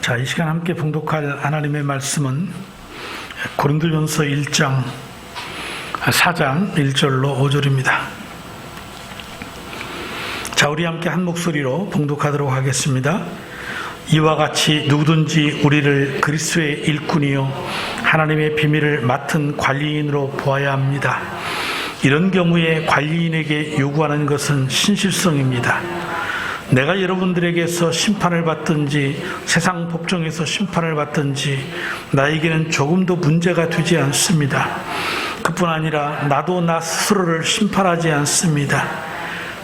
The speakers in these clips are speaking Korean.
자, 이 시간 함께 봉독할 하나님의 말씀은 고린도전서 1장 4장 1절로 5절입니다. 자, 우리 함께 한 목소리로 봉독하도록 하겠습니다. 이와 같이 누구든지 우리를 그리스도의 일꾼이요 하나님의 비밀을 맡은 관리인으로 보아야 합니다. 이런 경우에 관리인에게 요구하는 것은 신실성입니다. 내가 여러분들에게서 심판을 받든지 세상 법정에서 심판을 받든지 나에게는 조금도 문제가 되지 않습니다. 그뿐 아니라 나도 나 스스로를 심판하지 않습니다.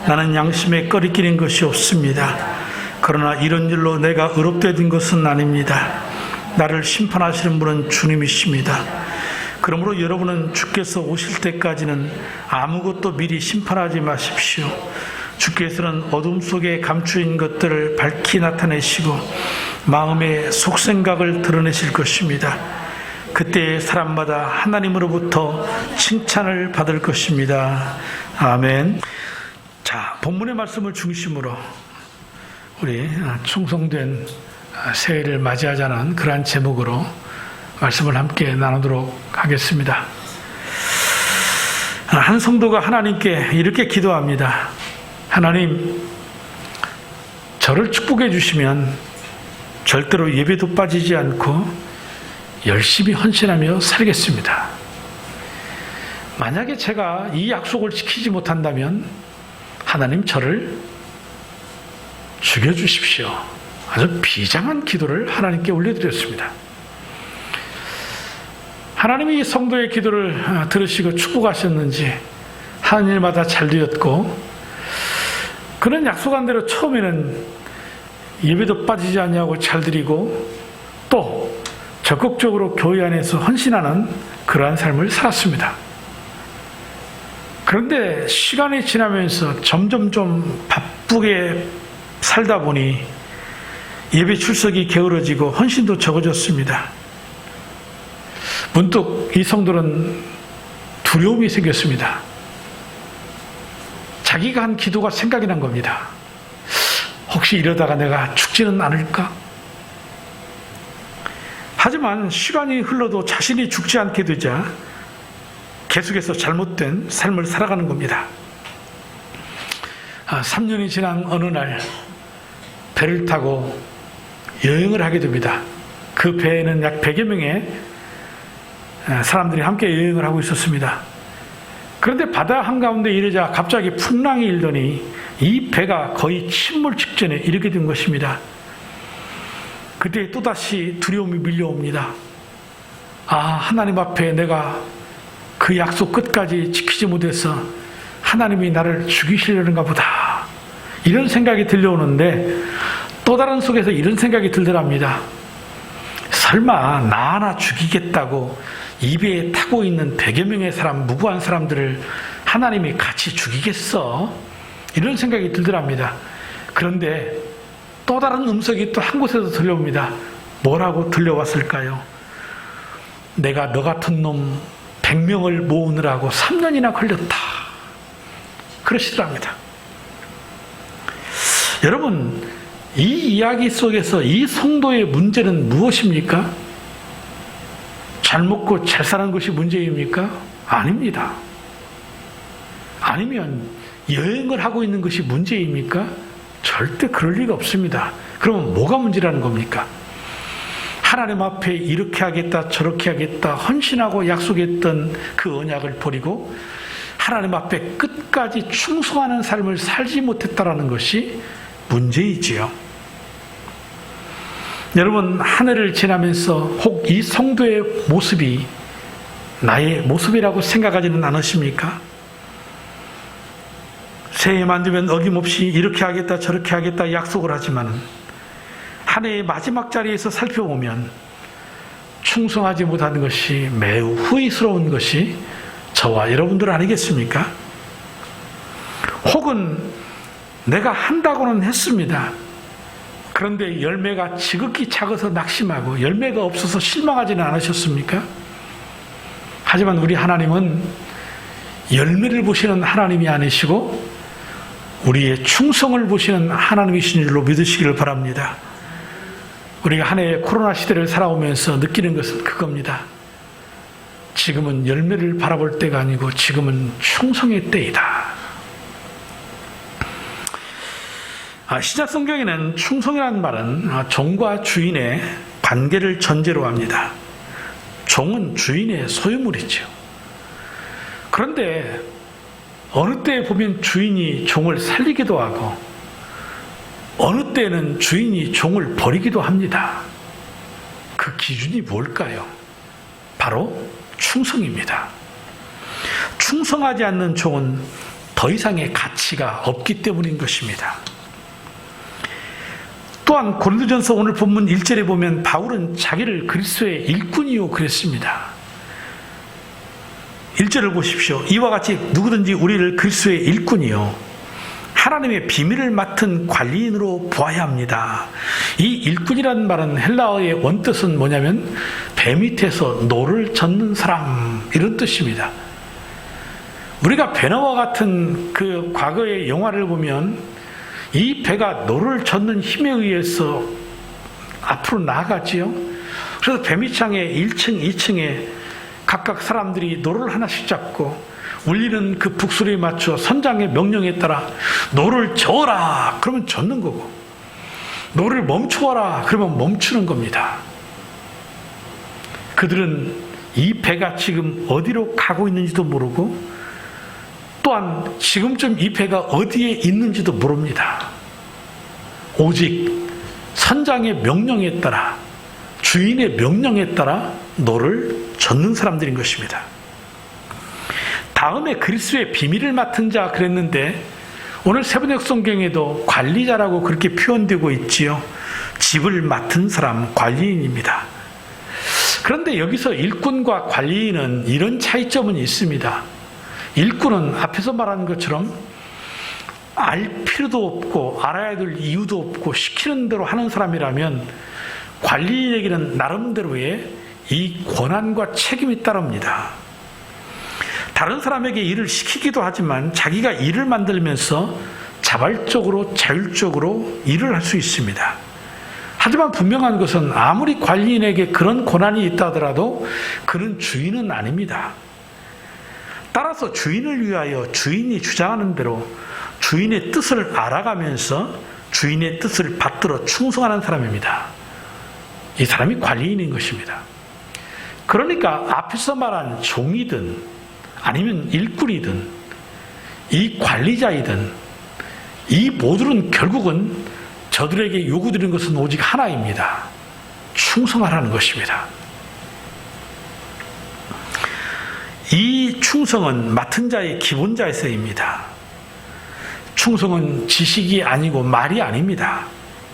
나는 양심에 꺼리끼는 것이 없습니다. 그러나 이런 일로 내가 의롭게 된 것은 아닙니다. 나를 심판하시는 분은 주님이십니다. 그러므로 여러분은 주께서 오실 때까지는 아무것도 미리 심판하지 마십시오. 주께서는 어둠 속에 감추인 것들을 밝히 나타내시고 마음의 속생각을 드러내실 것입니다. 그때 사람마다 하나님으로부터 칭찬을 받을 것입니다. 아멘. 자, 본문의 말씀을 중심으로 우리 충성된 새해를 맞이하자는 그러한 제목으로 말씀을 함께 나누도록 하겠습니다. 한 성도가 하나님께 이렇게 기도합니다. 하나님, 저를 축복해 주시면 절대로 예배도 빠지지 않고 열심히 헌신하며 살겠습니다. 만약에 제가 이 약속을 지키지 못한다면 하나님 저를 죽여주십시오. 아주 비장한 기도를 하나님께 올려드렸습니다. 하나님이 이 성도의 기도를 들으시고 축복하셨는지 하는 일마다 잘 되었고, 그는 약속한 대로 처음에는 예배도 빠지지 않냐고 잘 드리고 또 적극적으로 교회 안에서 헌신하는 그러한 삶을 살았습니다. 그런데 시간이 지나면서 점점 좀 바쁘게 살다 보니 예배 출석이 게으러지고 헌신도 적어졌습니다. 문득 이 성도는 두려움이 생겼습니다. 자기가 한 기도가 생각이 난 겁니다. 혹시 이러다가 내가 죽지는 않을까? 하지만 시간이 흘러도 자신이 죽지 않게 되자 계속해서 잘못된 삶을 살아가는 겁니다. 3년이 지난 어느 날 배를 타고 여행을 하게 됩니다. 그 배에는 약 100여 명의 사람들이 함께 여행을 하고 있었습니다. 그런데 바다 한가운데 이르자 갑자기 풍랑이 일더니 이 배가 거의 침몰 직전에 이르게 된 것입니다. 그때 또다시 두려움이 밀려옵니다. 하나님 앞에 내가 그 약속 끝까지 지키지 못해서 하나님이 나를 죽이시려는가 보다, 이런 생각이 들려오는데 또 다른 속에서 이런 생각이 들더랍니다. 설마 나 하나 죽이겠다고 이 배에 타고 있는 100여 명의 사람, 무고한 사람들을 하나님이 같이 죽이겠어? 이런 생각이 들더랍니다. 그런데 또 다른 음성이 또 한 곳에서 들려옵니다. 뭐라고 들려왔을까요? 내가 너 같은 놈 100명을 모으느라고 3년이나 걸렸다. 그러시더랍니다. 여러분, 이 이야기 속에서 이 성도의 문제는 무엇입니까? 잘 먹고 잘 사는 것이 문제입니까? 아닙니다. 아니면 여행을 하고 있는 것이 문제입니까? 절대 그럴 리가 없습니다. 그러면 뭐가 문제라는 겁니까? 하나님 앞에 이렇게 하겠다 저렇게 하겠다 헌신하고 약속했던 그 언약을 버리고 하나님 앞에 끝까지 충성하는 삶을 살지 못했다라는 것이 문제이지요. 여러분, 한 해를 지나면서 혹 이 성도의 모습이 나의 모습이라고 생각하지는 않으십니까? 새해만 되면 어김없이 이렇게 하겠다 저렇게 하겠다 약속을 하지만 한 해의 마지막 자리에서 살펴보면 충성하지 못하는 것이 매우 후회스러운 것이 저와 여러분들 아니겠습니까? 혹은 내가 한다고는 했습니다. 그런데 열매가 지극히 작아서 낙심하고 열매가 없어서 실망하지는 않으셨습니까? 하지만 우리 하나님은 열매를 보시는 하나님이 아니시고 우리의 충성을 보시는 하나님이신 줄로 믿으시기를 바랍니다. 우리가 한 해의 코로나 시대를 살아오면서 느끼는 것은 그겁니다. 지금은 열매를 바라볼 때가 아니고 지금은 충성의 때이다. 신약 성경에는 충성이라는 말은 종과 주인의 관계를 전제로 합니다. 종은 주인의 소유물이죠. 그런데 어느 때에 보면 주인이 종을 살리기도 하고 어느 때에는 주인이 종을 버리기도 합니다. 그 기준이 뭘까요? 바로 충성입니다. 충성하지 않는 종은 더 이상의 가치가 없기 때문인 것입니다. 또한 고린도전서 오늘 본문 1절에 보면 바울은 자기를 그리스도의 일꾼이요 그랬습니다. 1절을 보십시오. 이와 같이 누구든지 우리를 그리스도의 일꾼이요 하나님의 비밀을 맡은 관리인으로 보아야 합니다. 이 일꾼이라는 말은 헬라어의 원뜻은 뭐냐면 배 밑에서 노를 젓는 사람, 이런 뜻입니다. 우리가 배너와 같은 그 과거의 영화를 보면 이 배가 노를 젓는 힘에 의해서 앞으로 나아가지요. 그래서 배 밑창에 1층, 2층에 각각 사람들이 노를 하나씩 잡고 울리는 그 북소리에 맞춰 선장의 명령에 따라 노를 저어라 그러면 젓는 거고, 노를 멈추어라 그러면 멈추는 겁니다. 그들은 이 배가 지금 어디로 가고 있는지도 모르고 또한 지금쯤 이 배가 어디에 있는지도 모릅니다. 오직 선장의 명령에 따라, 주인의 명령에 따라 노를 젓는 사람들인 것입니다. 다음에 그리스도의 비밀을 맡은 자 그랬는데 오늘 세번역 성경에도 관리자라고 그렇게 표현되고 있지요. 집을 맡은 사람, 관리인입니다. 그런데 여기서 일꾼과 관리인은 이런 차이점은 있습니다. 일꾼은 앞에서 말한 것처럼 알 필요도 없고 알아야 될 이유도 없고 시키는 대로 하는 사람이라면 관리인에게는 나름대로의 이 권한과 책임이 따릅니다. 다른 사람에게 일을 시키기도 하지만 자기가 일을 만들면서 자발적으로 자율적으로 일을 할 수 있습니다. 하지만 분명한 것은 아무리 관리인에게 그런 권한이 있다 하더라도 그는 주인은 아닙니다. 따라서 주인을 위하여 주인이 주장하는 대로 주인의 뜻을 알아가면서 주인의 뜻을 받들어 충성하는 사람입니다. 이 사람이 관리인인 것입니다. 그러니까 앞에서 말한 종이든 아니면 일꾼이든 이 관리자이든 이 모두는 결국은 저들에게 요구드리는 것은 오직 하나입니다. 충성하라는 것입니다. 이 충성은 맡은 자의 기본 자세입니다. 충성은 지식이 아니고 말이 아닙니다.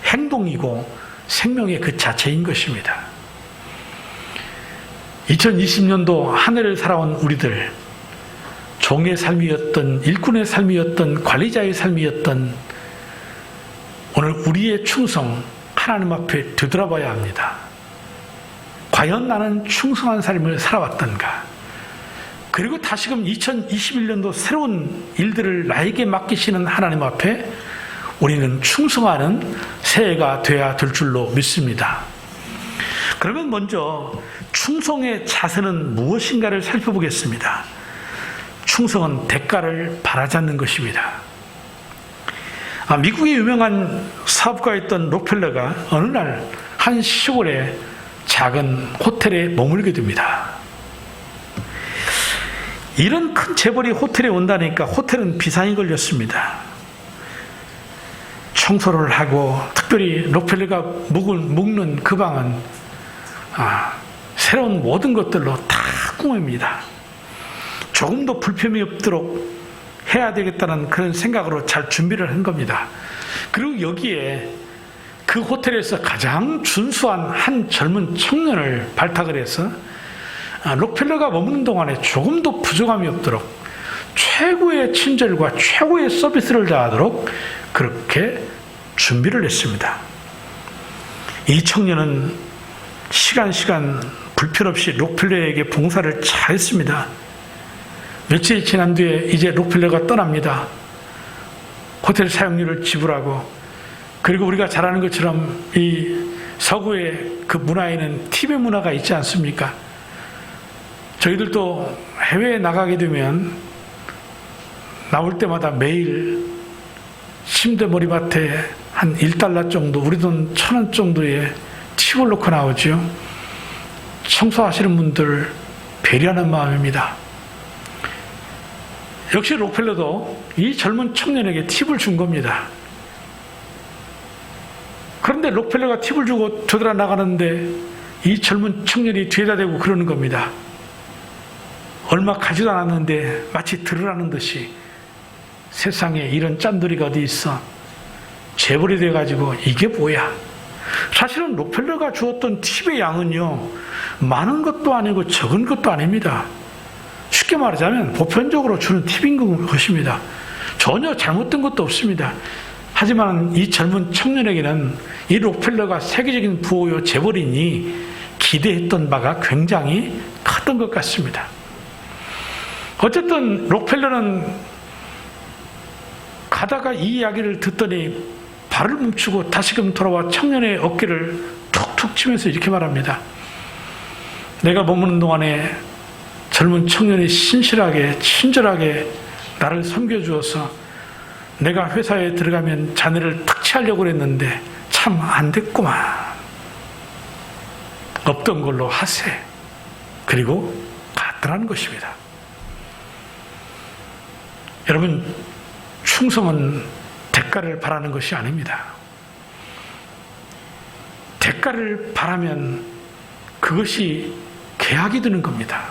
행동이고 생명의 그 자체인 것입니다. 2020년도 한 해를 살아온 우리들, 종의 삶이었던, 일꾼의 삶이었던, 관리자의 삶이었던 오늘 우리의 충성 하나님 앞에 되돌아봐야 합니다. 과연 나는 충성한 삶을 살아왔던가? 그리고 다시금 2021년도 새로운 일들을 나에게 맡기시는 하나님 앞에 우리는 충성하는 새해가 되어야 될 줄로 믿습니다. 그러면 먼저 충성의 자세는 무엇인가를 살펴보겠습니다. 충성은 대가를 바라지 않는 것입니다. 미국의 유명한 사업가였던 록펠러가 어느 날 한 시골의 작은 호텔에 머물게 됩니다. 이런 큰 재벌이 호텔에 온다니까 호텔은 비상이 걸렸습니다. 청소를 하고 특별히 록펠러가 묵는 그 방은 새로운 모든 것들로 다 꾸밉니다. 조금도 불편이 없도록 해야 되겠다는 그런 생각으로 잘 준비를 한 겁니다. 그리고 여기에 그 호텔에서 가장 준수한 한 젊은 청년을 발탁을 해서 록펠러가 머무는 동안에 조금도 부족함이 없도록 최고의 친절과 최고의 서비스를 다하도록 그렇게 준비를 했습니다. 이 청년은 시간 불편 없이 록펠러에게 봉사를 잘했습니다. 며칠이 지난 뒤에 이제 록펠러가 떠납니다. 호텔 사용료를 지불하고, 그리고 우리가 잘 아는 것처럼 이 서구의 그 문화에는 팁의 문화가 있지 않습니까? 저희들도 해외에 나가게 되면 나올 때마다 매일 침대 머리맡에 한 $1 정도, 우리 돈 1,000원 정도의 팁을 놓고 나오죠. 청소하시는 분들 배려하는 마음입니다. 역시 록펠러도 이 젊은 청년에게 팁을 준 겁니다. 그런데 록펠러가 팁을 주고 되돌아 나가는데 이 젊은 청년이 뒤에다 대고 그러는 겁니다. 얼마 가지도 않았는데 마치 들으라는 듯이 세상에 이런 짠돌이가 어디 있어. 재벌이 돼가지고 이게 뭐야. 사실은 록펠러가 주었던 팁의 양은요, 많은 것도 아니고 적은 것도 아닙니다. 쉽게 말하자면 보편적으로 주는 팁인 것입니다. 전혀 잘못된 것도 없습니다. 하지만 이 젊은 청년에게는 이 록펠러가 세계적인 부호요 재벌이니 기대했던 바가 굉장히 컸던 것 같습니다. 어쨌든 록펠러는 가다가 이 이야기를 듣더니 발을 멈추고 다시금 돌아와 청년의 어깨를 툭툭 치면서 이렇게 말합니다. 내가 머무는 동안에 젊은 청년이 신실하게 친절하게 나를 섬겨주어서 내가 회사에 들어가면 자네를 특채하려고 했는데 참 안 됐구만. 없던 걸로 하세. 그리고 갔더라는 것입니다. 여러분, 충성은 대가를 바라는 것이 아닙니다. 대가를 바라면 그것이 계약이 되는 겁니다.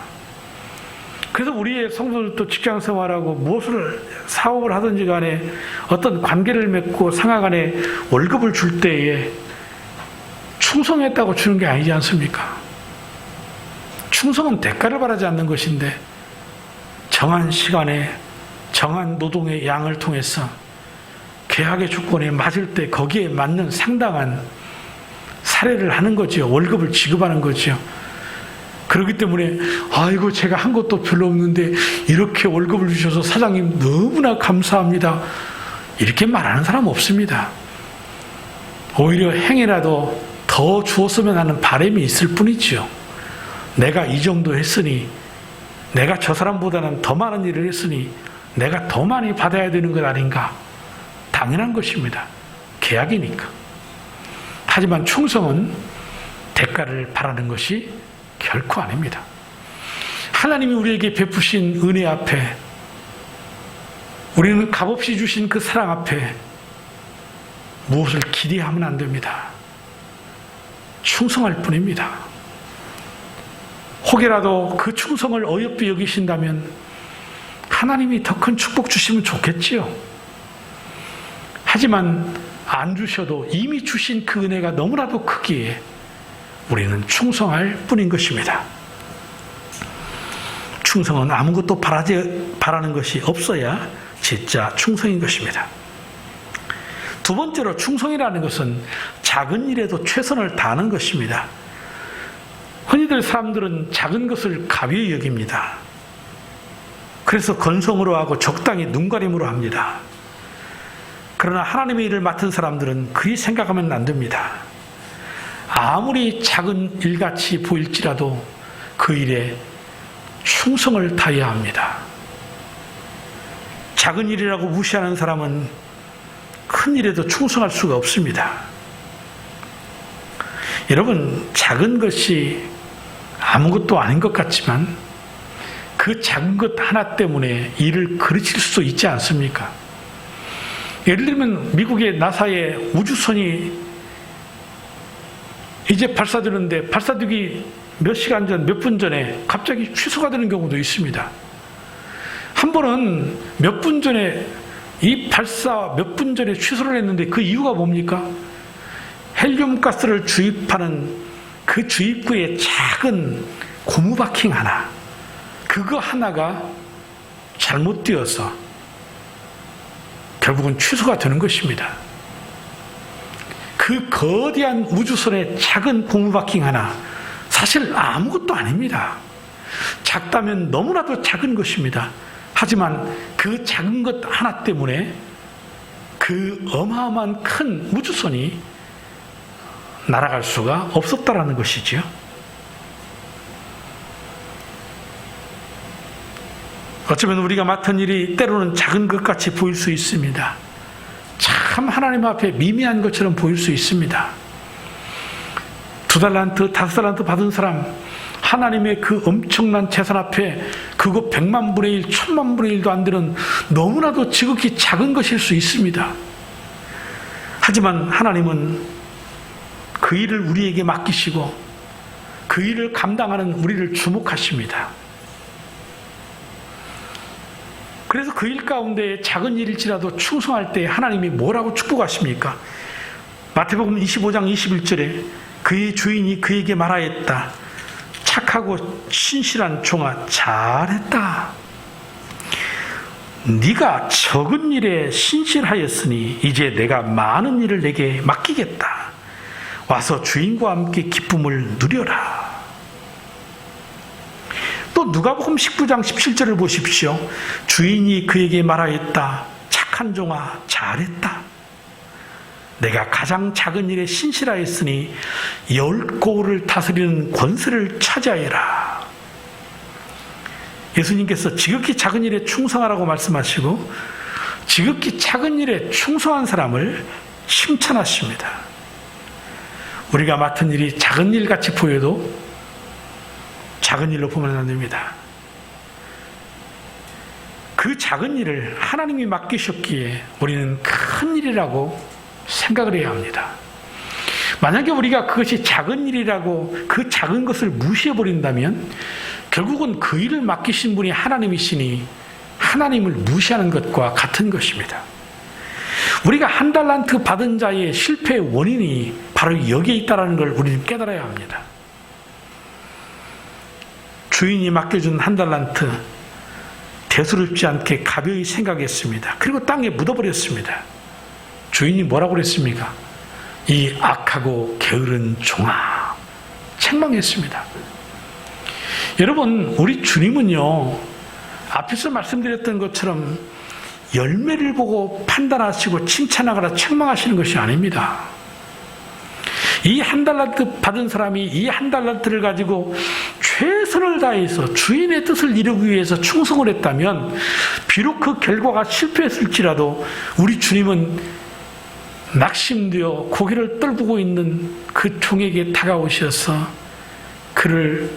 그래서 우리의 성도들도 직장 생활하고 무엇을 사업을 하든지 간에 어떤 관계를 맺고 상하 간에 월급을 줄 때에 충성했다고 주는 게 아니지 않습니까? 충성은 대가를 바라지 않는 것인데 정한 시간에 정한 노동의 양을 통해서 계약의 조건에 맞을 때 거기에 맞는 상당한 사례를 하는 거지요. 월급을 지급하는 거지요. 그렇기 때문에 아이고 제가 한 것도 별로 없는데 이렇게 월급을 주셔서 사장님 너무나 감사합니다. 이렇게 말하는 사람 없습니다. 오히려 행여라도 더 주었으면 하는 바람이 있을 뿐이지요. 내가 이 정도 했으니, 내가 저 사람보다는 더 많은 일을 했으니 내가 더 많이 받아야 되는 것 아닌가? 당연한 것입니다. 계약이니까. 하지만 충성은 대가를 바라는 것이 결코 아닙니다. 하나님이 우리에게 베푸신 은혜 앞에, 우리는 값없이 주신 그 사랑 앞에 무엇을 기대하면 안 됩니다. 충성할 뿐입니다. 혹여라도 그 충성을 어여삐 여기신다면 하나님이 더 큰 축복 주시면 좋겠지요. 하지만 안 주셔도 이미 주신 그 은혜가 너무나도 크기에 우리는 충성할 뿐인 것입니다. 충성은 아무것도 바라는 것이 없어야 진짜 충성인 것입니다. 두 번째로 충성이라는 것은 작은 일에도 최선을 다하는 것입니다. 흔히들 사람들은 작은 것을 가벼이 여깁니다. 그래서 건성으로 하고 적당히 눈가림으로 합니다. 그러나 하나님의 일을 맡은 사람들은 그리 생각하면 안 됩니다. 아무리 작은 일같이 보일지라도 그 일에 충성을 다해야 합니다. 작은 일이라고 무시하는 사람은 큰 일에도 충성할 수가 없습니다. 여러분, 작은 것이 아무것도 아닌 것 같지만 그 작은 것 하나 때문에 일을 그르칠 수도 있지 않습니까? 예를 들면 미국의 나사의 우주선이 이제 발사되는데 발사되기 몇 시간 전, 몇 분 전에 갑자기 취소가 되는 경우도 있습니다. 한 번은 몇 분 전에 이 발사 몇 분 전에 취소를 했는데 그 이유가 뭡니까? 헬륨 가스를 주입하는 그 주입구에 작은 고무 바킹 하나, 그거 하나가 잘못되어서 결국은 취소가 되는 것입니다. 그 거대한 우주선의 작은 고무 바킹 하나, 사실 아무것도 아닙니다. 작다면 너무나도 작은 것입니다. 하지만 그 작은 것 하나 때문에 그 어마어마한 큰 우주선이 날아갈 수가 없었다라는 것이지요. 어쩌면 우리가 맡은 일이 때로는 작은 것 같이 보일 수 있습니다. 참 하나님 앞에 미미한 것처럼 보일 수 있습니다. 2달란트, 5달란트 받은 사람, 하나님의 그 엄청난 재산 앞에 그거 100만 분의 1, 1000만 분의 1도 안 되는 너무나도 지극히 작은 것일 수 있습니다. 하지만 하나님은 그 일을 우리에게 맡기시고 그 일을 감당하는 우리를 주목하십니다. 그래서 그 일 가운데 작은 일일지라도 충성할 때 하나님이 뭐라고 축복하십니까? 마태복음 25장 21절에 그의 주인이 그에게 말하였다. 착하고 신실한 종아, 잘했다. 네가 적은 일에 신실하였으니 이제 내가 많은 일을 내게 맡기겠다. 와서 주인과 함께 기쁨을 누려라. 또 누가복음 19장 17절을 보십시오. 주인이 그에게 말하였다. 착한 종아, 잘했다. 내가 가장 작은 일에 신실하였으니 10고을을 다스리는 권세를 차지하여라. 예수님께서 지극히 작은 일에 충성하라고 말씀하시고 지극히 작은 일에 충성한 사람을 칭찬하십니다. 우리가 맡은 일이 작은 일 같이 보여도 작은 일로 보면 안 됩니다. 그 작은 일을 하나님이 맡기셨기에 우리는 큰 일이라고 생각을 해야 합니다. 만약에 우리가 그것이 작은 일이라고 그 작은 것을 무시해버린다면 결국은 그 일을 맡기신 분이 하나님이시니 하나님을 무시하는 것과 같은 것입니다. 우리가 1달란트 받은 자의 실패의 원인이 바로 여기에 있다는 걸 우리는 깨달아야 합니다. 주인이 맡겨준 1달란트 대수롭지 않게 가벼이 생각했습니다. 그리고 땅에 묻어버렸습니다. 주인이 뭐라고 그랬습니까? 이 악하고 게으른 종아. 책망했습니다. 여러분, 우리 주님은요, 앞에서 말씀드렸던 것처럼 열매를 보고 판단하시고 칭찬하거나 책망하시는 것이 아닙니다. 이 1달란트 받은 사람이 이 1달란트를 가지고 최선을 다해서 주인의 뜻을 이루기 위해서 충성을 했다면 비록 그 결과가 실패했을지라도 우리 주님은 낙심되어 고개를 떨구고 있는 그 종에게 다가오셔서 그를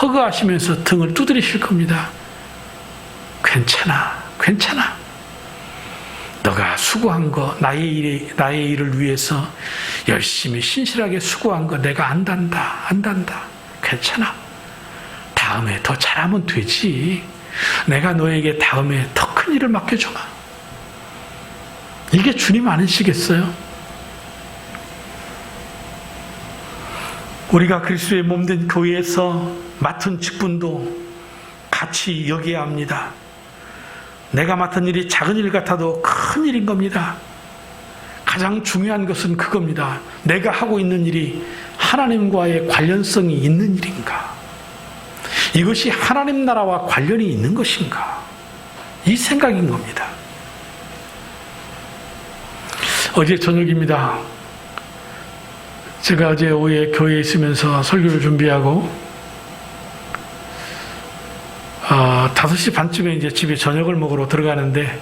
허그하시면서 등을 두드리실 겁니다. 괜찮아, 괜찮아. 너가 수고한 거, 나의 일을 위해서 열심히 신실하게 수고한 거 내가 안단다. 괜찮아. 다음에 더 잘하면 되지. 내가 너에게 다음에 더 큰 일을 맡겨주마. 이게 주님 아니시겠어요? 우리가 그리스도의 몸된 교회에서 맡은 직분도 같이 여겨야 합니다. 내가 맡은 일이 작은 일 같아도 큰 일인 겁니다. 가장 중요한 것은 그겁니다. 내가 하고 있는 일이 하나님과의 관련성이 있는 일인가? 이것이 하나님 나라와 관련이 있는 것인가? 이 생각인 겁니다. 어제 저녁입니다. 제가 어제 오후에 교회에 있으면서 설교를 준비하고 5시 반쯤에 이제 집에 저녁을 먹으러 들어가는데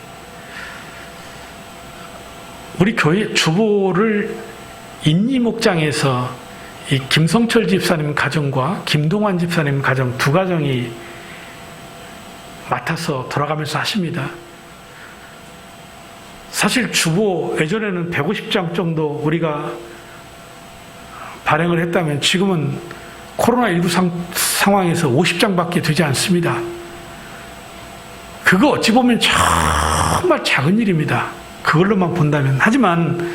우리 교회 주보를 인리 목장에서 이 김성철 집사님 가정과 김동환 집사님 가정 두 가정이 맡아서 돌아가면서 하십니다. 사실 주보 예전에는 150장 정도 우리가 발행을 했다면 지금은 코로나19 상황에서 50장밖에 되지 않습니다. 그거 어찌 보면 정말 작은 일입니다. 그걸로만 본다면. 하지만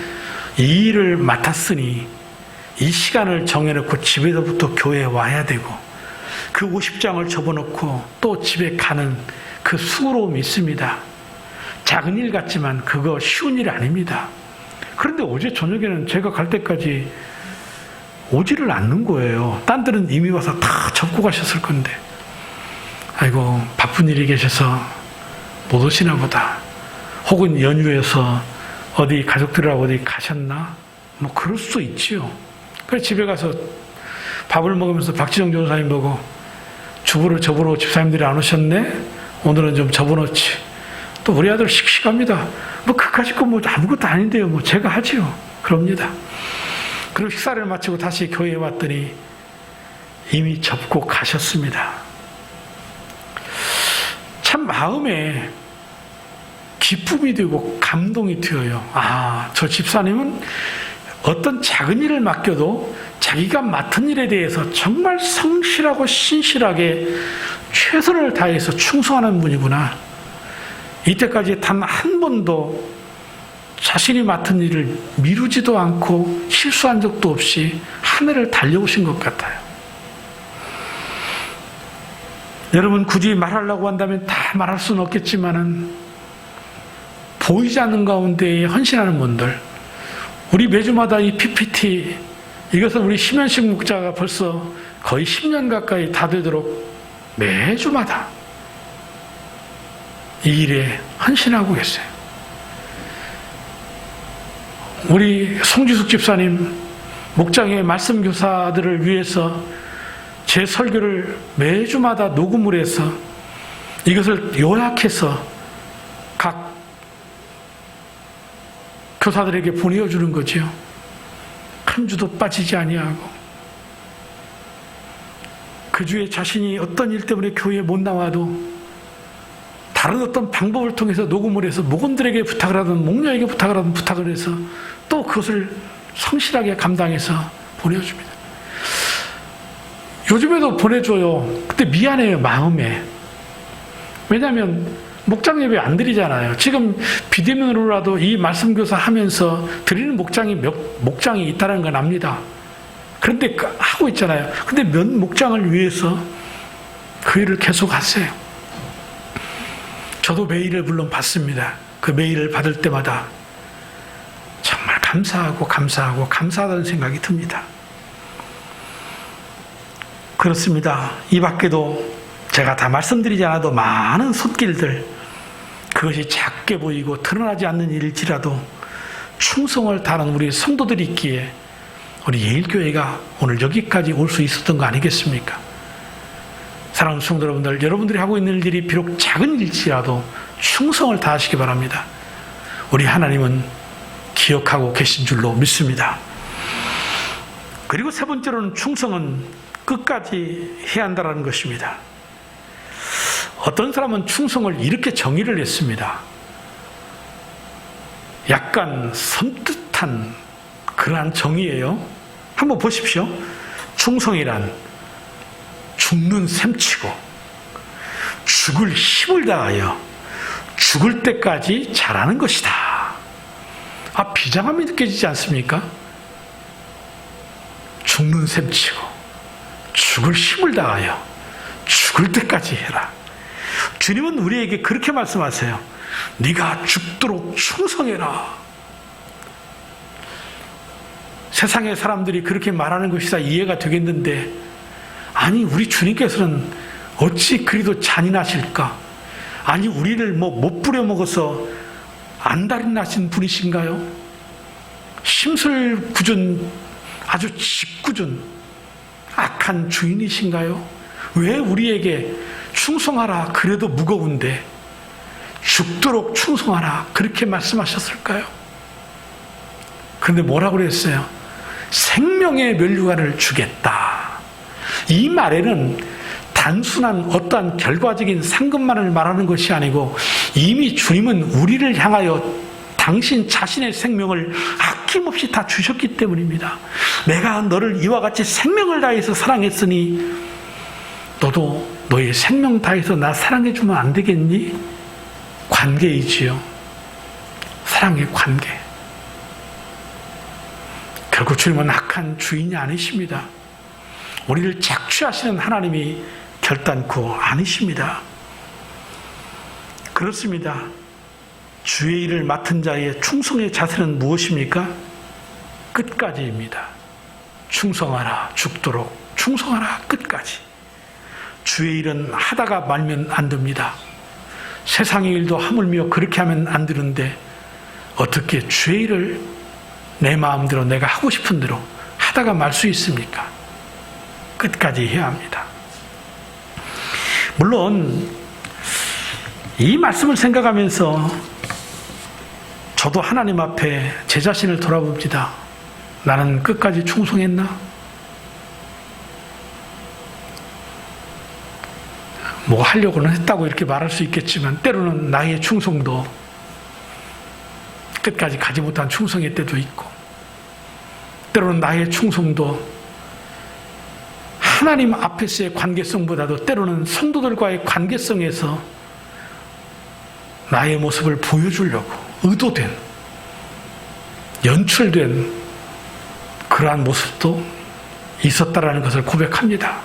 이 일을 맡았으니 이 시간을 정해놓고 집에서부터 교회에 와야 되고 그 50장을 접어놓고 또 집에 가는 그 수고로움이 있습니다. 작은 일 같지만 그거 쉬운 일 아닙니다. 그런데 어제 저녁에는 제가 갈 때까지 오지를 않는 거예요. 딴 데는 이미 와서 다 접고 가셨을 건데 아이고 바쁜 일이 계셔서 못 오시나 보다. 혹은 연휴에서 어디 가족들하고 어디 가셨나? 뭐 그럴 수도 있지요. 그래서 집에 가서 밥을 먹으면서 박지정 전사님 보고 주부를 접으러 집사님들이 안 오셨네? 오늘은 좀 접어놓지. 또 우리 아들 씩씩합니다. 뭐 그까짓 거 뭐 아무것도 아닌데요. 뭐 제가 하지요. 그럽니다. 그리고 식사를 마치고 다시 교회에 왔더니 이미 접고 가셨습니다. 참 마음에 기쁨이 되고 감동이 되어요. 아, 저 집사님은 어떤 작은 일을 맡겨도 자기가 맡은 일에 대해서 정말 성실하고 신실하게 최선을 다해서 충성하는 분이구나. 이때까지 단 한 번도 자신이 맡은 일을 미루지도 않고 실수한 적도 없이 한 해를 달려오신 것 같아요. 여러분, 굳이 말하려고 한다면 다 말할 수는 없겠지만은 보이지 않는 가운데에 헌신하는 분들, 우리 매주마다 이 PPT, 이것은 우리 심현식 목자가 벌써 거의 10년 가까이 다 되도록 매주마다 이 일에 헌신하고 계세요. 우리 송지숙 집사님, 목장의 말씀 교사들을 위해서 제 설교를 매주마다 녹음을 해서 이것을 요약해서 각 교사들에게 보내주는 거죠. 한 주도 빠지지 아니하고, 그 주에 자신이 어떤 일 때문에 교회에 못 나와도 다른 어떤 방법을 통해서 녹음을 해서 목원들에게 부탁을 하든 목녀에게 부탁을 하든 부탁을 해서 또 그것을 성실하게 감당해서 보내줍니다. 요즘에도 보내줘요. 근데 미안해요, 마음에. 왜냐하면 목장 예배 안 드리잖아요. 지금 비대면으로라도 이 말씀교사 하면서 드리는 목장이 있다는 건 압니다. 그런데 하고 있잖아요. 근데 몇 목장을 위해서 그 일을 계속 하세요. 저도 메일을 물론 받습니다. 그 메일을 받을 때마다 정말 감사하다는 생각이 듭니다. 그렇습니다. 이 밖에도 제가 다 말씀드리지 않아도 많은 손길들, 그것이 작게 보이고 드러나지 않는 일일지라도 충성을 다하는 우리 성도들이 있기에 우리 예일교회가 오늘 여기까지 올 수 있었던 거 아니겠습니까? 사랑하는 성도 여러분들, 여러분들이 하고 있는 일들이 비록 작은 일일지라도 충성을 다하시기 바랍니다. 우리 하나님은 기억하고 계신 줄로 믿습니다. 그리고 세 번째로는 충성은 끝까지 해야 한다는 것입니다. 어떤 사람은 충성을 이렇게 정의를 했습니다. 약간 섬뜩한 그러한 정의예요. 한번 보십시오. 충성이란 죽는 셈치고 죽을 힘을 다하여 죽을 때까지 잘하는 것이다. 아, 비장함이 느껴지지 않습니까? 죽는 셈치고 죽을 힘을 다하여 죽을 때까지 해라. 주님은 우리에게 그렇게 말씀하세요. 네가 죽도록 충성해라. 세상의 사람들이 그렇게 말하는 것이 다 이해가 되겠는데, 아니 우리 주님께서는 어찌 그리도 잔인하실까? 아니 우리를 못 부려먹어서 안달이 나신 분이신가요? 심술궂은 아주 짓궂은 악한 주인이신가요? 왜 우리에게 충성하라 그래도 무거운데 죽도록 충성하라 그렇게 말씀하셨을까요? 그런데 뭐라고 그랬어요? 생명의 면류관을 주겠다. 이 말에는 단순한 어떠한 결과적인 상급만을 말하는 것이 아니고 이미 주님은 우리를 향하여 당신 자신의 생명을 아낌없이 다 주셨기 때문입니다. 내가 너를 이와 같이 생명을 다해서 사랑했으니 너도 너의 생명 다해서 나 사랑해주면 안 되겠니? 관계이지요. 사랑의 관계. 결국 주님은 악한 주인이 아니십니다. 우리를 착취하시는 하나님이 결단코 아니십니다. 그렇습니다. 주의 일을 맡은 자의 충성의 자세는 무엇입니까? 끝까지입니다. 충성하라 죽도록 충성하라 끝까지. 주의 일은 하다가 말면 안 됩니다. 세상의 일도 하물며 그렇게 하면 안 되는데 어떻게 주의 일을 내 마음대로 내가 하고 싶은 대로 하다가 말 수 있습니까? 끝까지 해야 합니다. 물론 이 말씀을 생각하면서 저도 하나님 앞에 제 자신을 돌아봅니다. 나는 끝까지 충성했나? 뭐 하려고는 했다고 이렇게 말할 수 있겠지만 때로는 나의 충성도 끝까지 가지 못한 충성의 때도 있고, 때로는 나의 충성도 하나님 앞에서의 관계성보다도 때로는 성도들과의 관계성에서 나의 모습을 보여주려고 의도된, 연출된 그러한 모습도 있었다라는 것을 고백합니다.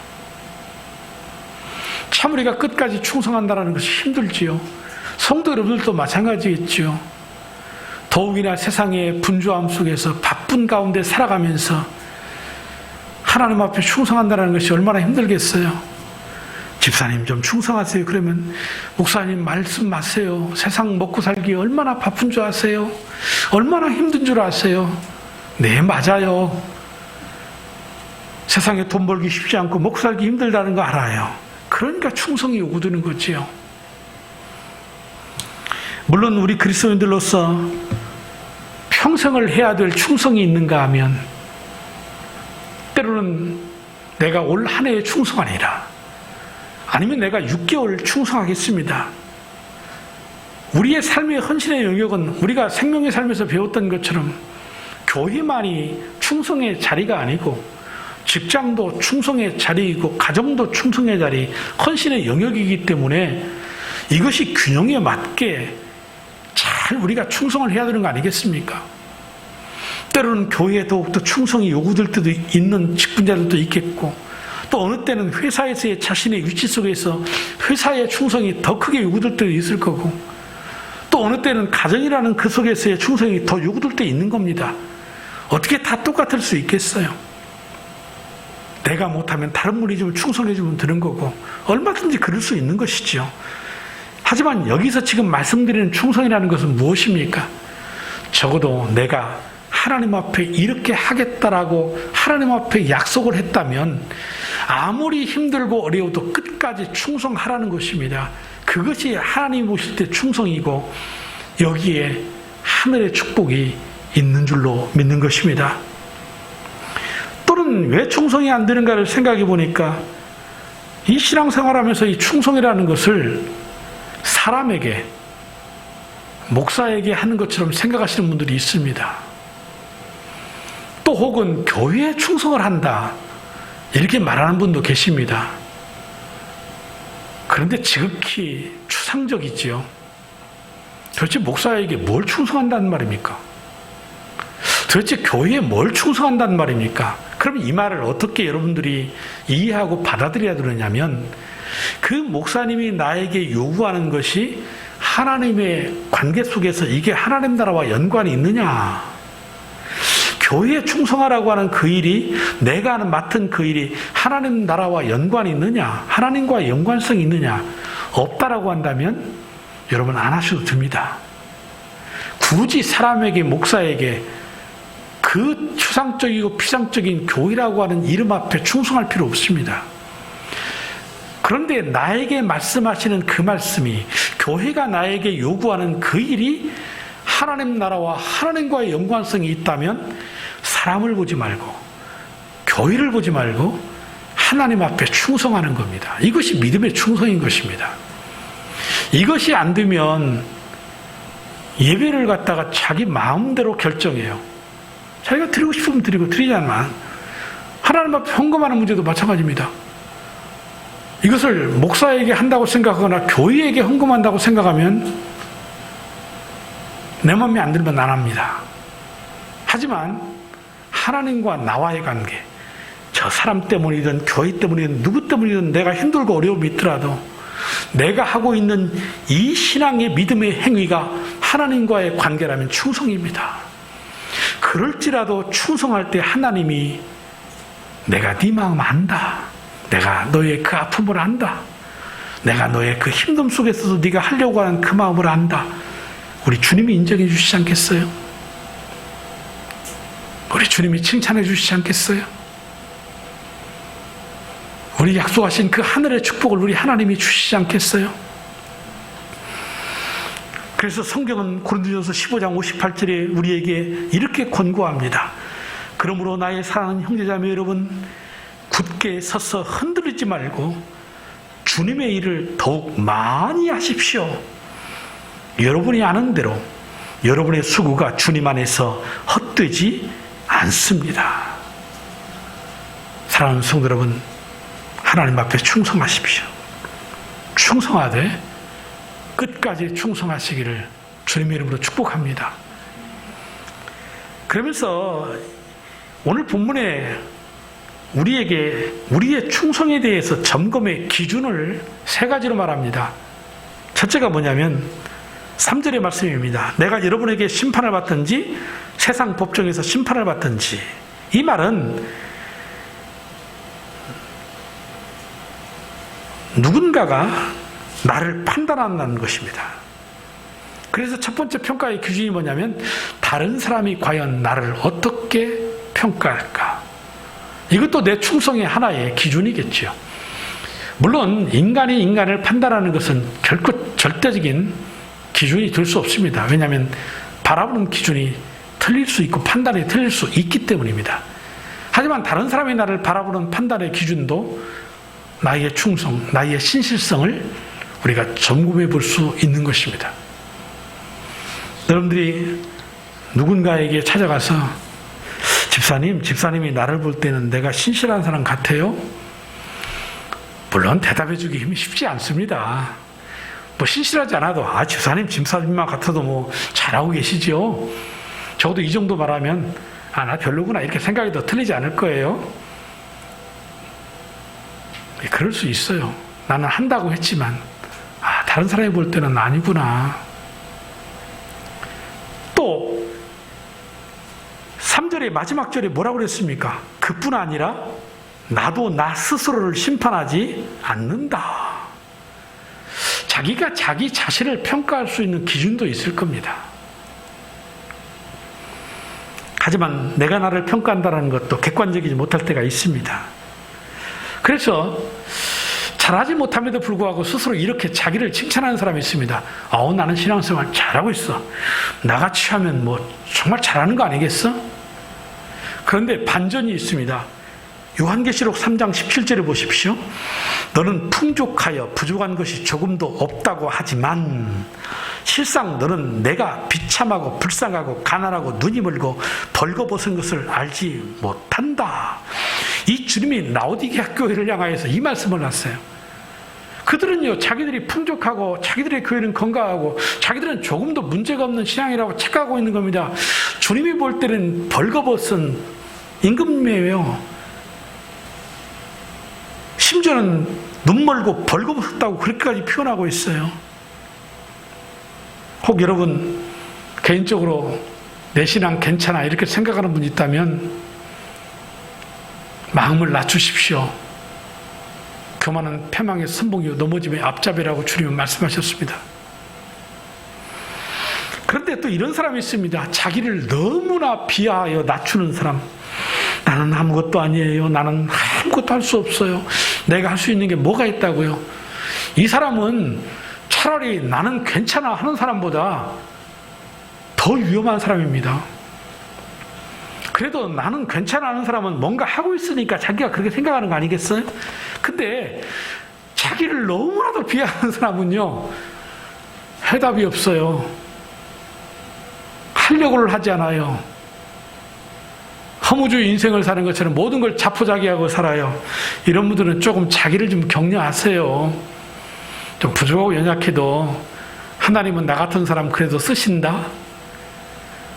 참 우리가 끝까지 충성한다는 것이 힘들지요. 성도 여러분들도 마찬가지겠지요. 더욱이나 세상의 분주함 속에서 바쁜 가운데 살아가면서 하나님 앞에 충성한다는 것이 얼마나 힘들겠어요. 집사님 좀 충성하세요. 그러면 목사님 말씀 마세요. 세상 먹고 살기 얼마나 바쁜 줄 아세요? 얼마나 힘든 줄 아세요? 네, 맞아요. 세상에 돈 벌기 쉽지 않고 먹고 살기 힘들다는 거 알아요. 그러니까 충성이 요구되는 거지요. 물론 우리 그리스도인들로서 평생을 해야 될 충성이 있는가 하면 때로는 내가 올 한 해에 충성하리라, 아니면 내가 6개월 충성하겠습니다. 우리의 삶의 헌신의 영역은 우리가 생명의 삶에서 배웠던 것처럼 교회만이 충성의 자리가 아니고 직장도 충성의 자리이고 가정도 충성의 자리, 헌신의 영역이기 때문에 이것이 균형에 맞게 잘 우리가 충성을 해야 되는 거 아니겠습니까? 때로는 교회에 더욱더 충성이 요구될 때도 있는 직분자들도 있겠고, 또 어느 때는 회사에서의 자신의 위치 속에서 회사의 충성이 더 크게 요구될 때도 있을 거고, 또 어느 때는 가정이라는 그 속에서의 충성이 더 요구될 때 있는 겁니다. 어떻게 다 똑같을 수 있겠어요? 내가 못하면 다른 분이 좀 충성해주면 되는 거고, 얼마든지 그럴 수 있는 것이죠. 하지만 여기서 지금 말씀드리는 충성이라는 것은 무엇입니까? 적어도 내가 하나님 앞에 이렇게 하겠다라고 하나님 앞에 약속을 했다면 아무리 힘들고 어려워도 끝까지 충성하라는 것입니다. 그것이 하나님 보실 때 충성이고 여기에 하늘의 축복이 있는 줄로 믿는 것입니다. 또는 왜 충성이 안 되는가를 생각해 보니까 이 신앙생활하면서 이 충성이라는 것을 사람에게, 목사에게 하는 것처럼 생각하시는 분들이 있습니다. 또 혹은 교회에 충성을 한다 이렇게 말하는 분도 계십니다. 그런데 지극히 추상적이지요. 도대체 목사에게 뭘 충성한다는 말입니까? 도대체 교회에 뭘 충성한다는 말입니까? 그럼 이 말을 어떻게 여러분들이 이해하고 받아들여야 되느냐면, 그 목사님이 나에게 요구하는 것이 하나님의 관계 속에서 이게 하나님 나라와 연관이 있느냐, 교회에 충성하라고 하는 그 일이, 내가 맡은 그 일이 하나님 나라와 연관이 있느냐, 하나님과 연관성이 있느냐, 없다라고 한다면 여러분 안 하셔도 됩니다. 굳이 사람에게, 목사에게 그 추상적이고 피상적인 교회라고 하는 이름 앞에 충성할 필요 없습니다. 그런데 나에게 말씀하시는 그 말씀이, 교회가 나에게 요구하는 그 일이 하나님 나라와 하나님과의 연관성이 있다면 사람을 보지 말고 교회를 보지 말고 하나님 앞에 충성하는 겁니다. 이것이 믿음의 충성인 것입니다. 이것이 안 되면 예배를 갖다가 자기 마음대로 결정해요. 자기가 드리고 싶으면 드리고, 드리지 않으면 하나님 앞에 헌금하는 문제도 마찬가지입니다. 이것을 목사에게 한다고 생각하거나 교회에게 헌금한다고 생각하면 내 마음에 안 들면 안 합니다. 하지만 하나님과 나와의 관계, 저 사람 때문이든 교회 때문이든 누구 때문이든 내가 힘들고 어려움이 있더라도 내가 하고 있는 이 신앙의 믿음의 행위가 하나님과의 관계라면 충성입니다. 그럴지라도 충성할 때 하나님이 내가 네 마음 안다, 내가 너의 그 아픔을 안다, 내가 너의 그 힘듦 속에서도 네가 하려고 하는 그 마음을 안다, 우리 주님이 인정해 주시지 않겠어요? 우리 우리 주님이 칭찬해 주시지 않겠어요? 우리 약속하신 그 하늘의 축복을 우리 하나님이 주시지 않겠어요? 그래서 성경은 고린도전서 15장 58절에 우리에게 이렇게 권고합니다. 그러므로 나의 사랑하는 형제자매 여러분, 굳게 서서 흔들리지 말고 주님의 일을 더욱 많이 하십시오. 여러분이 아는 대로 여러분의 수고가 주님 안에서 헛되지 않습니다. 사랑하는 성도 여러분, 하나님 앞에 충성하십시오. 충성하되 끝까지 충성하시기를 주님의 이름으로 축복합니다. 그러면서 오늘 본문에 우리에게 우리의 충성에 대해서 점검의 기준을 세 가지로 말합니다. 첫째가 뭐냐면 3절의 말씀입니다. 내가 여러분에게 심판을 받든지 세상 법정에서 심판을 받든지. 이 말은 누군가가 나를 판단한다는 것입니다. 그래서 첫 번째 평가의 기준이 뭐냐면 다른 사람이 과연 나를 어떻게 평가할까? 이것도 내 충성의 하나의 기준이겠죠. 물론 인간이 인간을 판단하는 것은 결코 절대적인 기준이 될 수 없습니다. 왜냐하면 바라보는 기준이 틀릴 수 있고 판단이 틀릴 수 있기 때문입니다. 하지만 다른 사람이 나를 바라보는 판단의 기준도 나의 충성, 나의 신실성을 우리가 점검해 볼 수 있는 것입니다. 여러분들이 누군가에게 찾아가서 집사님이 나를 볼 때는 내가 신실한 사람 같아요? 물론 대답해 주기 힘이 쉽지 않습니다. 뭐 신실하지 않아도 집사님만 같아도 뭐 잘하고 계시죠? 적어도 이 정도 말하면 나 별로구나 이렇게 생각이 더 틀리지 않을 거예요. 그럴 수 있어요. 나는 한다고 했지만 다른 사람이 볼 때는 아니구나. 또 3절의 마지막 절에 뭐라고 그랬습니까? 그뿐 아니라 나도 나 스스로를 심판하지 않는다. 자기가 자기 자신을 평가할 수 있는 기준도 있을 겁니다. 하지만 내가 나를 평가한다는 것도 객관적이지 못할 때가 있습니다. 그래서 잘하지 못함에도 불구하고 스스로 이렇게 자기를 칭찬하는 사람이 있습니다. 나는 신앙생활 잘하고 있어. 나같이 하면 뭐 정말 잘하는 거 아니겠어? 그런데 반전이 있습니다. 요한계시록 3장 17절을 보십시오. 너는 풍족하여 부족한 것이 조금도 없다고 하지만 실상 너는 내가 비참하고 불쌍하고 가난하고 눈이 멀고 벌거벗은 것을 알지 못한다. 이 주님이 라오디게아 교회를 향하여서 이 말씀을 하셨어요. 그들은요, 자기들이 풍족하고 자기들의 교회는 건강하고 자기들은 조금도 문제가 없는 신앙이라고 착각하고 있는 겁니다. 주님이 볼 때는 벌거벗은 임금님이에요. 심지어는 눈 멀고 벌거벗었다고 그렇게까지 표현하고 있어요. 혹 여러분 개인적으로 내 신앙 괜찮아 이렇게 생각하는 분이 있다면 마음을 낮추십시오. 교만은 패망의 선봉이요 넘어짐의 앞잡이라고 주님은 말씀하셨습니다. 그런데 또 이런 사람이 있습니다. 자기를 너무나 비하하여 낮추는 사람. 나는 아무것도 아니에요. 나는 아무것도 할 수 없어요. 내가 할 수 있는 게 뭐가 있다고요? 이 사람은 차라리 나는 괜찮아 하는 사람보다 더 위험한 사람입니다. 그래도 나는 괜찮아 하는 사람은 뭔가 하고 있으니까 자기가 그렇게 생각하는 거 아니겠어요? 근데 자기를 너무나도 비하하는 사람은요, 해답이 없어요. 하려고를 하지 않아요. 허무주의 인생을 사는 것처럼 모든 걸 자포자기하고 살아요. 이런 분들은 조금 자기를 좀 격려하세요. 좀 부족하고 연약해도 하나님은 나 같은 사람 그래도 쓰신다.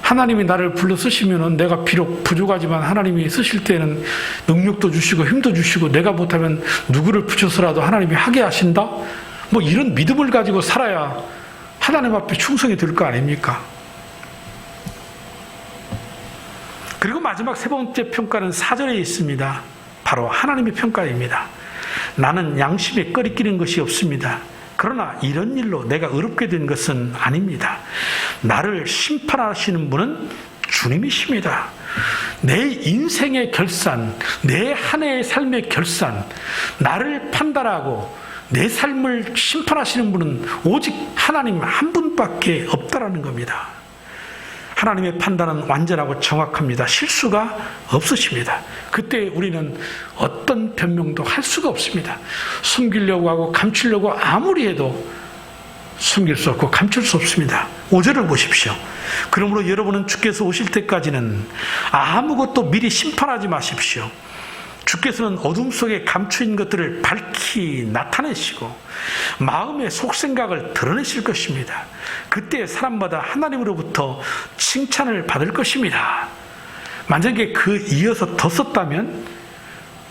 하나님이 나를 불러 쓰시면은 내가 비록 부족하지만 하나님이 쓰실 때는 능력도 주시고 힘도 주시고 내가 못하면 누구를 붙여서라도 하나님이 하게 하신다. 뭐 이런 믿음을 가지고 살아야 하나님 앞에 충성이 될 거 아닙니까? 그리고 마지막 세 번째 평가는 4절에 있습니다. 바로 하나님의 평가입니다. 나는 양심에 꺼리끼는 것이 없습니다. 그러나 이런 일로 내가 어렵게 된 것은 아닙니다. 나를 심판하시는 분은 주님이십니다. 내 인생의 결산, 내 한 해의 삶의 결산, 나를 판단하고 내 삶을 심판하시는 분은 오직 하나님 한 분밖에 없다라는 겁니다. 하나님의 판단은 완전하고 정확합니다. 실수가 없으십니다. 그때 우리는 어떤 변명도 할 수가 없습니다. 숨기려고 하고 감추려고 아무리 해도 숨길 수 없고 감출 수 없습니다. 5절을 보십시오. 그러므로 여러분은 주께서 오실 때까지는 아무것도 미리 심판하지 마십시오. 주께서는 어둠 속에 감추인 것들을 밝히 나타내시고 마음의 속생각을 드러내실 것입니다. 그때 사람마다 하나님으로부터 칭찬을 받을 것입니다. 만약에 그 이어서 더 썼다면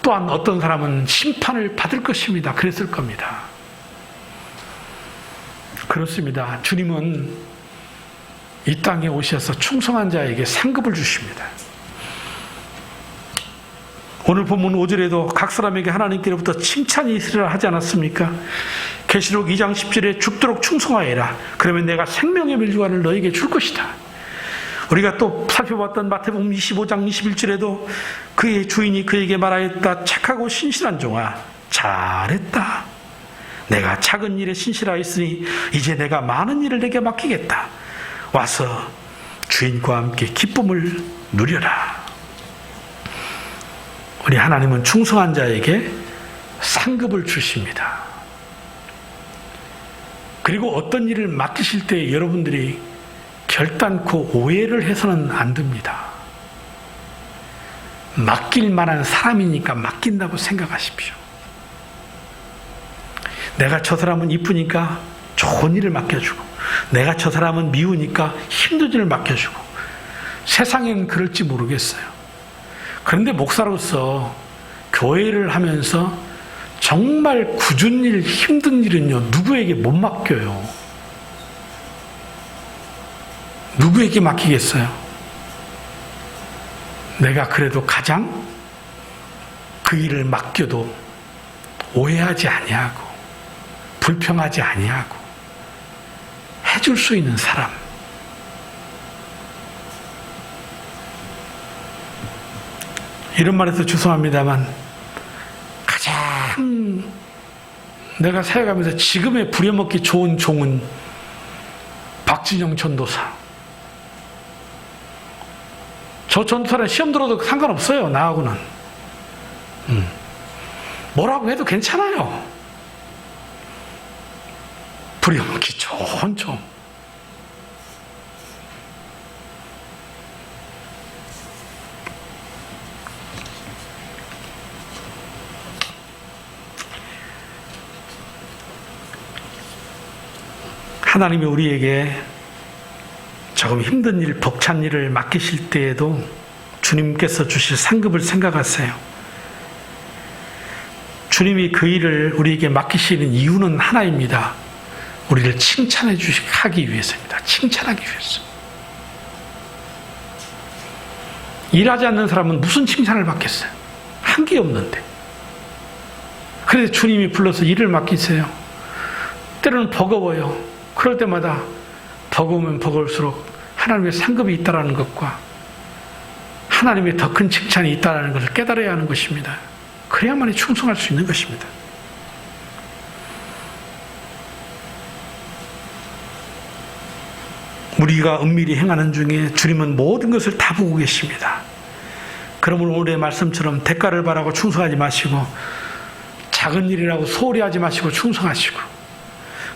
또한 어떤 사람은 심판을 받을 것입니다. 그랬을 겁니다. 그렇습니다. 주님은 이 땅에 오셔서 충성한 자에게 상급을 주십니다. 오늘 본문 5절에도 각 사람에게 하나님께로부터 칭찬이 있으리라 하지 않았습니까? 계시록 2장 10절에 죽도록 충성하여라. 그러면 내가 생명의 멸류관을 너에게 줄 것이다. 우리가 또 살펴봤던 마태복음 25장 21절에도 그의 주인이 그에게 말하였다. 착하고 신실한 종아, 잘했다. 내가 작은 일에 신실하였으니 이제 내가 많은 일을 내게 맡기겠다. 와서 주인과 함께 기쁨을 누려라. 우리 하나님은 충성한 자에게 상급을 주십니다. 그리고 어떤 일을 맡기실 때 여러분들이 결단코 오해를 해서는 안 됩니다. 맡길 만한 사람이니까 맡긴다고 생각하십시오. 내가 저 사람은 이쁘니까 좋은 일을 맡겨주고, 내가 저 사람은 미우니까 힘든 일을 맡겨주고, 세상엔 그럴지 모르겠어요. 그런데 목사로서 교회를 하면서 정말 굳은 일, 힘든 일은요, 누구에게 못 맡겨요. 누구에게 맡기겠어요? 내가 그래도 가장 그 일을 맡겨도 오해하지 아니하고 불평하지 아니하고 해줄 수 있는 사람, 이런 말해서 죄송합니다만 가장 내가 살아가면서 지금의 부려먹기 좋은 종은 박진영 전도사. 저 전도사는 시험 들어도 상관없어요. 나하고는 뭐라고 해도 괜찮아요. 부려먹기 좋은 종. 하나님이 우리에게 조금 힘든 일, 벅찬 일을 맡기실 때에도 주님께서 주실 상급을 생각하세요. 주님이 그 일을 우리에게 맡기시는 이유는 하나입니다. 우리를 칭찬해 하기 위해서입니다. 칭찬하기 위해서. 일하지 않는 사람은 무슨 칭찬을 받겠어요? 한 게 없는데. 그래서 주님이 불러서 일을 맡기세요. 때로는 버거워요. 그럴 때마다 버거우면 버거울수록 하나님의 상급이 있다는 것과 하나님의 더 큰 칭찬이 있다는 것을 깨달아야 하는 것입니다. 그래야만이 충성할 수 있는 것입니다. 우리가 은밀히 행하는 중에 주님은 모든 것을 다 보고 계십니다. 그러므로 오늘의 말씀처럼 대가를 바라고 충성하지 마시고 작은 일이라고 소홀히 하지 마시고 충성하시고,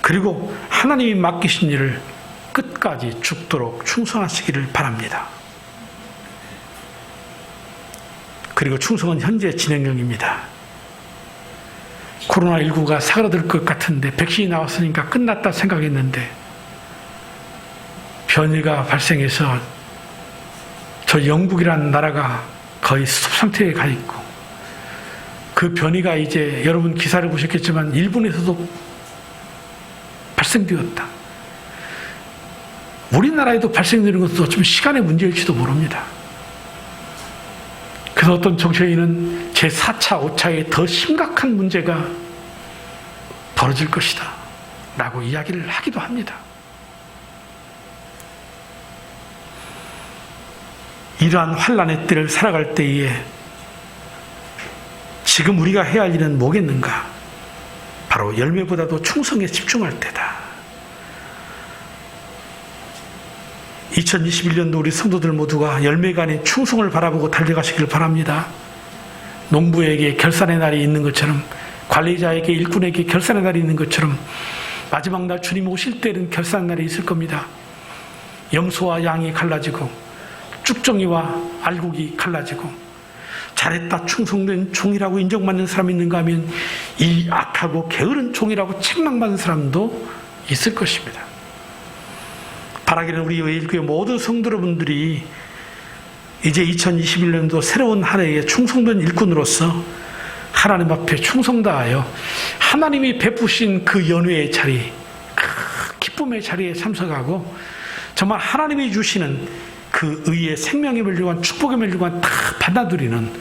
그리고 하나님이 맡기신 일을 끝까지 죽도록 충성하시기를 바랍니다. 그리고 충성은 현재 진행형입니다. 코로나19가 사그라들 것 같은데 백신이 나왔으니까 끝났다 생각했는데 변이가 발생해서 저 영국이라는 나라가 거의 스톱 상태에 가 있고, 그 변이가 이제 여러분 기사를 보셨겠지만 일본에서도 발생되었다. 우리나라에도 발생되는 것도 좀 시간의 문제일지도 모릅니다. 그래서 어떤 정치인은 제4차, 5차에 더 심각한 문제가 벌어질 것이다 라고 이야기를 하기도 합니다. 이러한 환난의 때를 살아갈 때에 지금 우리가 해야 할 일은 뭐겠는가? 바로 열매보다도 충성에 집중할 때다. 2021년도 우리 성도들 모두가 열매가 아닌 충성을 바라보고 달려가시길 바랍니다. 농부에게 결산의 날이 있는 것처럼, 관리자에게, 일꾼에게 결산의 날이 있는 것처럼 마지막 날 주님 오실 때는 결산의 날이 있을 겁니다. 염소와 양이 갈라지고 쭉정이와 알곡이 갈라지고 잘했다 충성된 종이라고 인정받는 사람이 있는가 하면 이 악하고 게으른 종이라고 책망받는 사람도 있을 것입니다. 바라기는 우리 예일교회 모든 성도 여러분들이 이제 2021년도 새로운 한 해에 충성된 일꾼으로서 하나님 앞에 충성 다하여 하나님이 베푸신 그 연회의 자리, 그 기쁨의 자리에 참석하고 정말 하나님이 주시는 그 의의 생명의 멸류관, 축복의 멸류관 다 받아들이는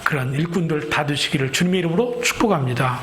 그런 일꾼들 다 되시기를 주님의 이름으로 축복합니다.